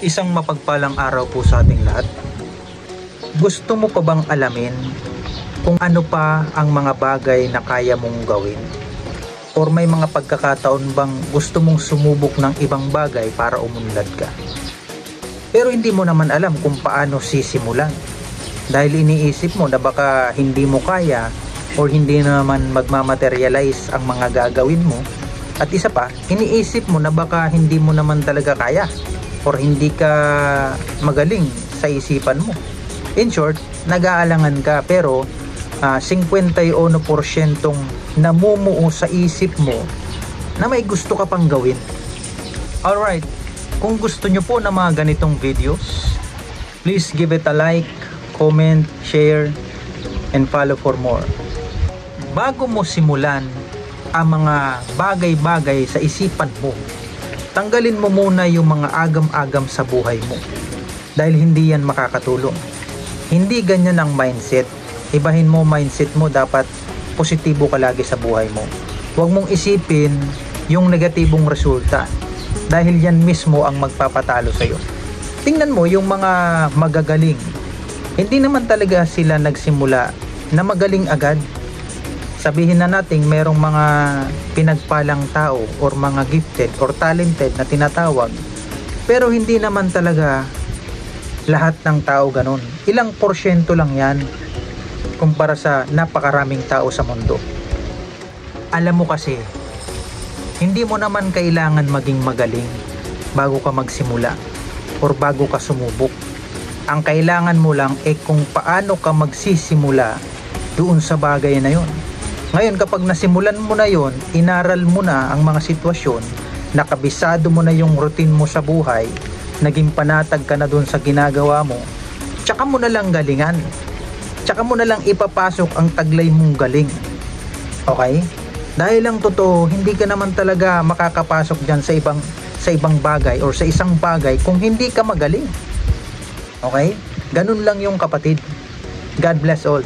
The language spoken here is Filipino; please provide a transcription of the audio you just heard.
Isang mapagpalang araw po sa ating lahat. Gusto mo pa bang alamin kung ano pa ang mga bagay na kaya mong gawin? Or may mga pagkakataon bang gusto mong sumubok ng ibang bagay para umunlad ka? Pero hindi mo naman alam kung paano sisimulan. Dahil iniisip mo na baka hindi mo kaya or hindi naman magmamaterialize ang mga gagawin mo. At isa pa, iniisip mo na baka hindi mo naman talaga kaya or hindi ka magaling sa isipan mo. In short, nag-aalangan ka pero 51% namumuo sa isip mo na may gusto ka pang gawin. Alright, kung gusto nyo po na mga ganitong videos, please give it a like, comment, share, and follow for more. Bago mo simulan ang mga bagay-bagay sa isipan mo, tanggalin mo muna yung mga agam-agam sa buhay mo dahil hindi yan makakatulong. Hindi ganyan ang mindset. Ibahin mo mindset mo, dapat positibo ka lagi sa buhay mo. Huwag mong isipin yung negatibong resulta dahil yan mismo ang magpapatalo sa'yo. Tingnan mo yung mga magagaling. Hindi naman talaga sila nagsimula na magaling agad. Sabihin na natin merong mga pinagpalang tao or mga gifted or talented na tinatawag, pero hindi naman talaga lahat ng tao ganun. Ilang porsyento lang yan kumpara sa napakaraming tao sa mundo. Alam mo kasi, hindi mo naman kailangan maging magaling bago ka magsimula or bago ka sumubok. Ang kailangan mo lang ay kung paano ka magsisimula doon sa bagay na yon. Ngayon, kapag nasimulan mo na yon, inaral mo na ang mga sitwasyon, nakabisado mo na yung routine mo sa buhay, naging panatag ka na dun sa ginagawa mo, tsaka mo na lang galingan. Tsaka mo na lang ipapasok ang taglay mong galing. Okay? Dahil lang totoo, hindi ka naman talaga makakapasok dyan sa ibang bagay or sa isang bagay kung hindi ka magaling. Okay? Ganun lang yung kapatid. God bless all.